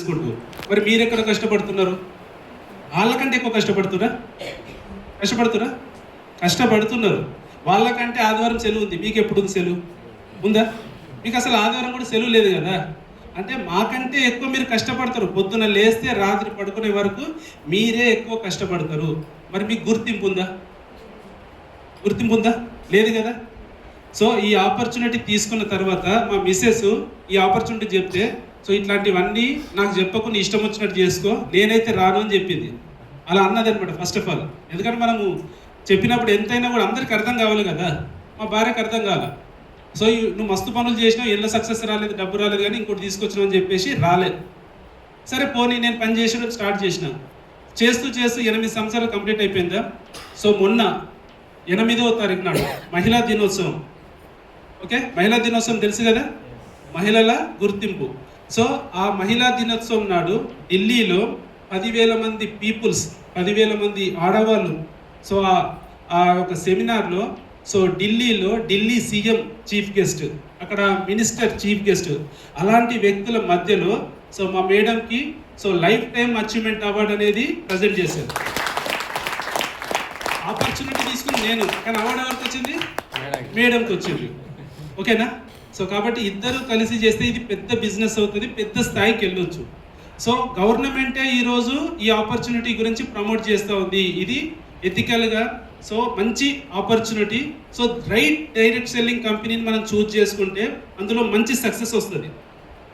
చేసుకుంటూ. మరి మీరెక్కడ కష్టపడుతున్నారు? వాళ్ళకంటే ఎక్కువ కష్టపడుతురా? కష్టపడుతున్నారు. వాళ్ళకంటే ఆదివారం సెలవు ఉంది, మీకు ఎప్పుడు ఉంది సెలవు? ఉందా? మీకు అసలు ఆదివారం కూడా సెలవు లేదు కదా. అంటే మాకంటే ఎక్కువ మీరు కష్టపడతారు. పొద్దున లేస్తే రాత్రి పడుకునే వరకు మీరే ఎక్కువ కష్టపడతారు. మరి మీకు గుర్తింపు ఉందా? లేదు కదా. సో ఈ ఆపర్చునిటీ తీసుకున్న తర్వాత మా మిస్సెస్ ఈ ఆపర్చునిటీ చెప్తే, సో ఇట్లాంటివన్నీ నాకు చెప్పకు, నీ ఇష్టం వచ్చినట్టు చేసుకో, నేనైతే రాను అని చెప్పింది. అలా అన్నది అనమాట ఫస్ట్ ఆఫ్ ఆల్. ఎందుకంటే మనము చెప్పినప్పుడు ఎంతైనా కూడా అందరికి అర్థం కావాలి కదా. మా భార్యకు అర్థం కావాలి. సో నువ్వు మస్తు పనులు చేసినావు, ఎల్ల సక్సెస్ రాలేదు, డబ్బు రాలేదు, కానీ ఇంకోటి తీసుకొచ్చినావు అని చెప్పేసి రాలేదు. సరే పోనీ నేను పని చేసిన స్టార్ట్ చేసిన. చేస్తూ 8 సంవత్సరాలు కంప్లీట్ అయిపోయిందా. సో మొన్న 8వ తారీఖు నాడు మహిళా దినోత్సవం. ఓకే, మహిళా దినోత్సవం తెలుసు కదా, మహిళల గుర్తింపు. సో ఆ మహిళా దినోత్సవం నాడు ఢిల్లీలో 10,000 మంది పీపుల్స్, 10,000 మంది ఆడవాళ్ళు, సో ఆ ఒక సెమినార్లో, సో ఢిల్లీలో ఢిల్లీ సీఎం చీఫ్ గెస్ట్, అక్కడ మినిస్టర్ చీఫ్ గెస్ట్, అలాంటి వ్యక్తుల మధ్యలో సో మా మేడంకి so life time achievement award అనేది ప్రజెంట్ చేశారు. ఆపర్చునిటీ తీసుకుని నేను, కానీ అవార్డు ఎవరికి వచ్చింది? మేడంకి వచ్చింది. ఓకేనా. సో కాబట్టి ఇద్దరు కలిసి చేస్తే ఇది పెద్ద బిజినెస్ అవుతుంది, పెద్ద స్థాయికి వెళ్ళొచ్చు. సో గవర్నమెంటే ఈరోజు ఈ ఆపర్చునిటీ గురించి ప్రమోట్ చేస్తూ ఉంది. ఇది ఎథికల్గా, సో మంచి opportunity. So right direct selling కంపెనీని మనం చూజ్ చేసుకుంటే అందులో మంచి సక్సెస్ వస్తుంది.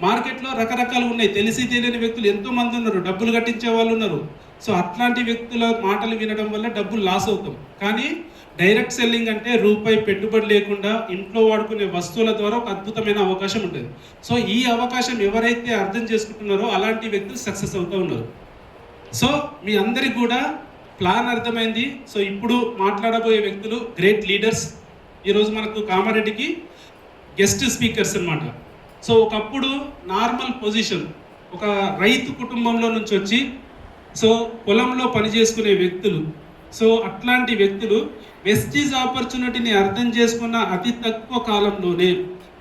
మార్కెట్లో రకరకాలు ఉన్నాయి, తెలిసి తెలియని వ్యక్తులు ఎంతోమంది ఉన్నారు, డబ్బులు కట్టించే వాళ్ళు ఉన్నారు. సో అట్లాంటి వ్యక్తుల మాటలు వినడం వల్ల డబ్బులు లాస్ అవుతాం. కానీ డైరెక్ట్ సెల్లింగ్ అంటే రూపాయి పెట్టుబడి లేకుండా ఇంట్లో వాడుకునే వస్తువుల ద్వారా ఒక అద్భుతమైన అవకాశం ఉంటుంది. సో ఈ అవకాశం ఎవరైతే అర్థం చేసుకుంటున్నారో అలాంటి వ్యక్తులు సక్సెస్ అవుతూ ఉన్నారు. సో మీ అందరికి కూడా ప్లాన్ అర్థమైంది. సో ఇప్పుడు మాట్లాడబోయే వ్యక్తులు గ్రేట్ లీడర్స్. ఈరోజు మనకు కామారెడ్డికి గెస్ట్ స్పీకర్స్ అన్నమాట. సో ఒకప్పుడు నార్మల్ పొజిషన్, ఒక రైతు కుటుంబంలో నుంచి వచ్చి సో పొలంలో పనిచేసుకునే వ్యక్తులు, సో అట్లాంటి వ్యక్తులు వెస్టీజ్ ఆపర్చునిటీని అర్థం చేసుకున్న అతి తక్కువ కాలంలోనే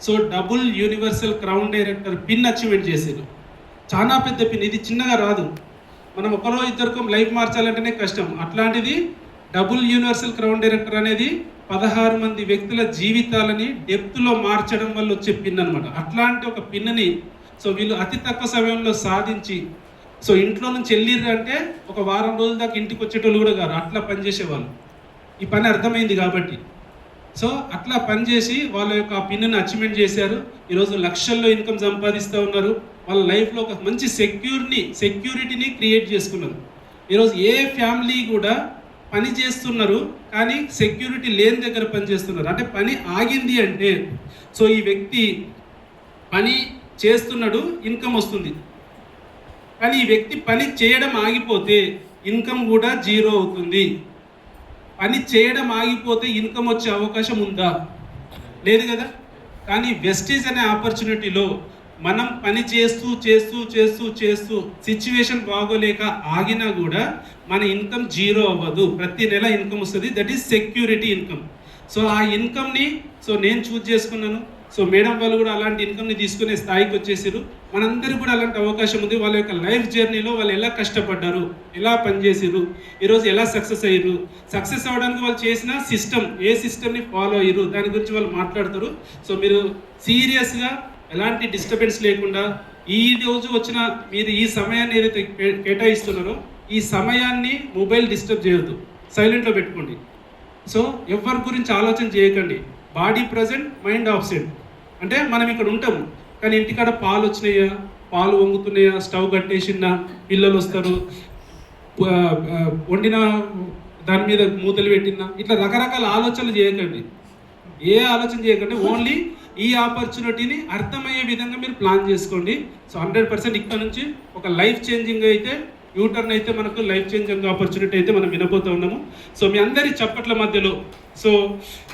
so double universal crown director pin achievement చేశారు. చాలా పెద్ద పిన్, ఇది చిన్నగా రాదు. మనం ఒకరో ఇద్దరికో లైఫ్ మార్చాలంటేనే కష్టం. అట్లాంటిది డబుల్ యూనివర్సల్ క్రౌన్ డైరెక్టర్ అనేది 16 మంది వ్యక్తుల జీవితాలని డెప్త్లో మార్చడం వల్ల వచ్చే పిన్ అనమాట. అట్లాంటి ఒక పిన్ని సో వీళ్ళు అతి తక్కువ సమయంలో సాధించి, సో ఇంట్లో నుంచి వెళ్ళిర్రు అంటే ఒక వారం రోజుల దాకా ఇంటికి వచ్చేటోళ్ళు కూడా కాదు, అట్లా పనిచేసేవాళ్ళు. ఈ పని అర్థమైంది కాబట్టి సో అట్లా పనిచేసి వాళ్ళ యొక్క పిన్నుని అచీవ్మెంట్ చేశారు. ఈరోజు లక్షల్లో ఇన్కమ్ సంపాదిస్తూ ఉన్నారు. వాళ్ళ లైఫ్లో ఒక మంచి సెక్యూరిటీని క్రియేట్ చేసుకున్నారు. ఈరోజు ఏ ఫ్యామిలీ కూడా పని చేస్తున్నారు కానీ సెక్యూరిటీ లేని దగ్గర పని చేస్తున్నారు. అంటే పని ఆగింది అంటే సో ఈ వ్యక్తి పని చేస్తున్నాడు, ఇన్కమ్ వస్తుంది, కానీ ఈ వ్యక్తి పని చేయడం ఆగిపోతే ఇన్కమ్ కూడా జీరో అవుతుంది. పని చేయడం ఆగిపోతే ఇన్కమ్ వచ్చే అవకాశం ఉందా? లేదు కదా. కానీ వెస్టీజ్ అనే ఆపర్చునిటీలో మనం పని చేస్తూ చేస్తూ చేస్తూ చేస్తూ సిచ్యువేషన్ బాగోలేక ఆగినా కూడా మన ఇన్కమ్ జీరో అవ్వదు, ప్రతి నెల ఇన్కమ్ వస్తుంది. That is security income. So ఆ ఇన్కమ్ని సో నేను చూజ్ చేసుకున్నాను. సో మేడం వాళ్ళు కూడా అలాంటి ఇన్కమ్ని తీసుకునే స్థాయికి వచ్చేసారు. మనందరికీ కూడా అలాంటి అవకాశం ఉంది. వాళ్ళ యొక్క లైఫ్ జర్నీలో వాళ్ళు ఎలా కష్టపడ్డారు, ఎలా పనిచేసారు, ఈరోజు ఎలా సక్సెస్ అయ్యారు, సక్సెస్ అవ్వడానికి వాళ్ళు చేసిన సిస్టమ్, ఏ సిస్టమ్ని ఫాలో అయ్యారు, దాని గురించి వాళ్ళు మాట్లాడతారు. సో మీరు సీరియస్గా ఎలాంటి డిస్టర్బెన్స్ లేకుండా ఈ రోజు వచ్చిన మీరు ఈ సమయాన్ని ఏదైతే కేటాయిస్తున్నారో ఈ సమయాన్ని మొబైల్ డిస్టర్బ్ చేయొద్దు, సైలెంట్లో పెట్టుకోండి. సో ఎవరి గురించి ఆలోచన చేయకండి. Body present, mind absent. అంటే మనం ఇక్కడ ఉంటాము కానీ ఇంటికాడ పాలు వచ్చినాయా, పాలు వంగుతున్నాయా, స్టవ్ కట్టేసిందా, పిల్లలు వస్తారు, వండిన దాని మీద మూతలు పెట్టినా, ఇట్లా రకరకాల ఆలోచనలు చేయకండి. ఏ ఆలోచన చేయకండి. ఓన్లీ ఈ ఆపర్చునిటీని అర్థమయ్యే విధంగా మీరు ప్లాన్ చేసుకోండి. సో 100% ఇక్కడ నుంచి ఒక లైఫ్ చేంజింగ్ అయితే, యూటర్న్ అయితే మనకు లైఫ్ చేంజింగ్ ఆపర్చునిటీ అయితే మనం వినబోతూ ఉన్నాము. సో మీ అందరి చప్పట్ల మధ్యలో సో